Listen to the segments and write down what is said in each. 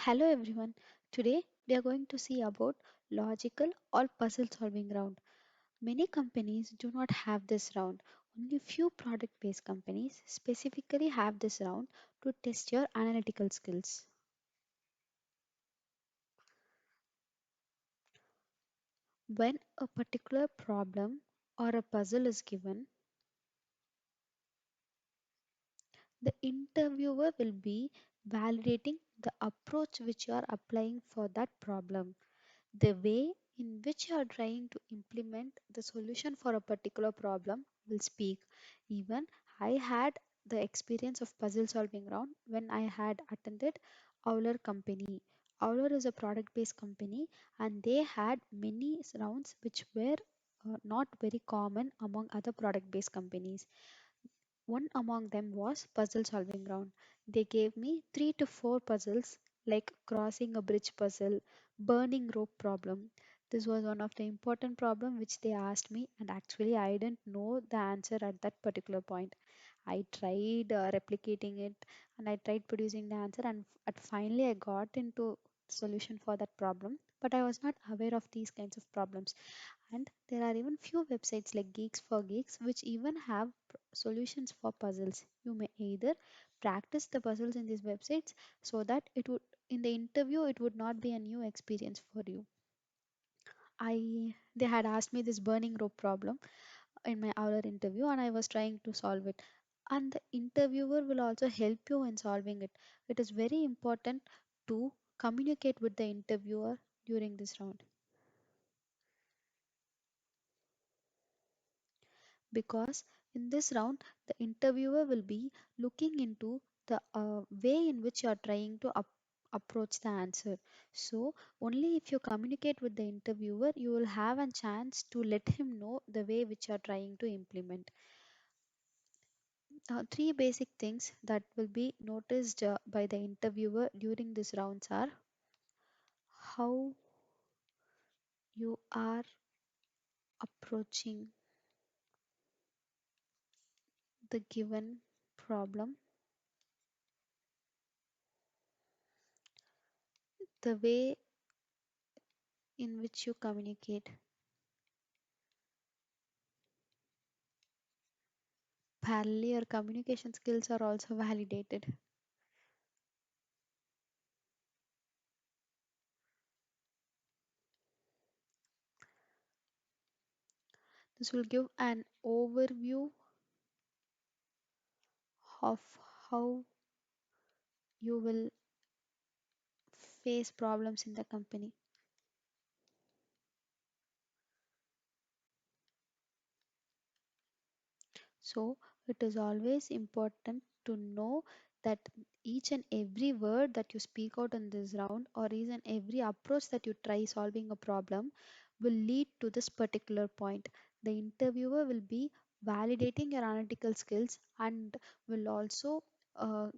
Hello everyone. Today we are going to see about logical or puzzle solving round. Many companies do not have this round. Only few product based companies specifically have this round to test your analytical skills. When a particular problem or a puzzle is given, the interviewer will be validating the approach which you are applying for that problem. The way in which you are trying to implement the solution for a particular problem will speak. Even I had the experience of puzzle solving round when I had attended Auler company. Auler is a product based company and they had many rounds which were not very common among other product based companies. One among them was puzzle solving round. They gave me 3 to 4 puzzles like crossing a bridge puzzle, burning rope problem. This was one of the important problem which they asked me and actually I didn't know the answer at that particular point. I tried replicating it and I tried producing the answer and at finally I got into solution for that problem but I was not aware of these kinds of problems. And there are even few websites like Geeks for Geeks which even have solutions for puzzles. You may either practice the puzzles in these websites so that it would in the interview it would not be a new experience for you. I They had asked me this burning rope problem in my hour interview and I was trying to solve it. And the interviewer will also help you in solving it. It is very important to communicate with the interviewer during this round because in this round the interviewer will be looking into the way in which you are trying to approach the answer. So only if you communicate with the interviewer you will have a chance to let him know the way which you are trying to implement. Three basic things that will be noticed by the interviewer during these rounds are how you are approaching the given problem, the way in which you communicate. Parallel, your communication skills are also validated. This will give an overview of how you will face problems in the company. So, it is always important to know that each and every word that you speak out in this round, or each and every approach that you try solving a problem, will lead to this particular point. The interviewer will be validating your analytical skills and will also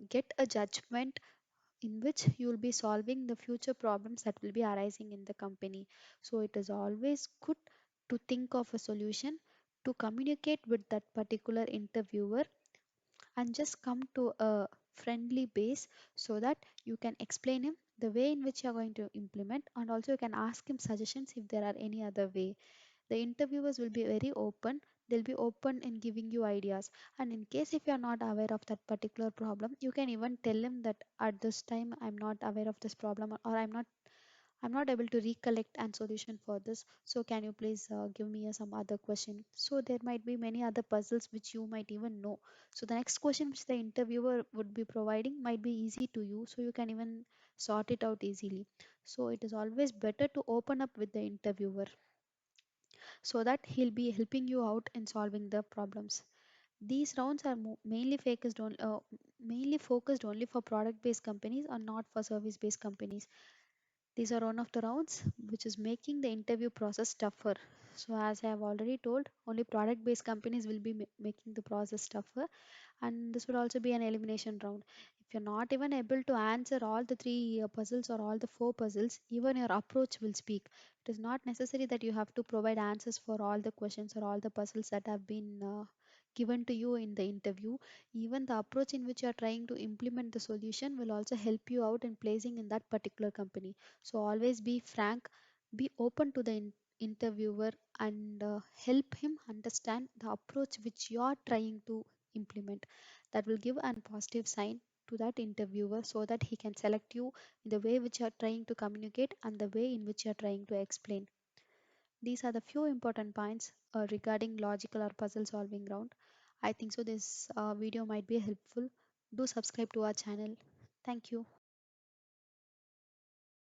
get a judgment in which you will be solving the future problems that will be arising in the company. So it is always good to think of a solution to communicate with that particular interviewer and just come to a friendly base so that you can explain him the way in which you are going to implement and also you can ask him suggestions if there are any other way. The interviewers will be very open, they'll be open in giving you ideas, and in case if you are not aware of that particular problem you can even tell him that at this time I'm not aware of this problem or I'm not able to recollect and solution for this, so can you please give me some other question. So there might be many other puzzles which you might even know, so the next question which the interviewer would be providing might be easy to you, so you can even sort it out easily. So it is always better to open up with the interviewer so that he'll be helping you out in solving the problems. These rounds are mainly focused only for product based companies or not for service based companies. These are one of the rounds which is making the interview process tougher. So as I have already told, only product based companies will be making the process tougher, and this will also be an elimination round. If you're not even able to answer all the three puzzles or all the four puzzles, even your approach will speak. It is not necessary that you have to provide answers for all the questions or all the puzzles that have been given to you in the interview, even the approach in which you are trying to implement the solution will also help you out in placing in that particular company. So always be frank, be open to the interviewer, and help him understand the approach which you are trying to implement. That will give a positive sign to that interviewer so that he can select you in the way which you are trying to communicate and the way in which you are trying to explain. These are the few important points regarding logical or puzzle solving round. I think so this video might be helpful. Do subscribe to our channel. Thank you.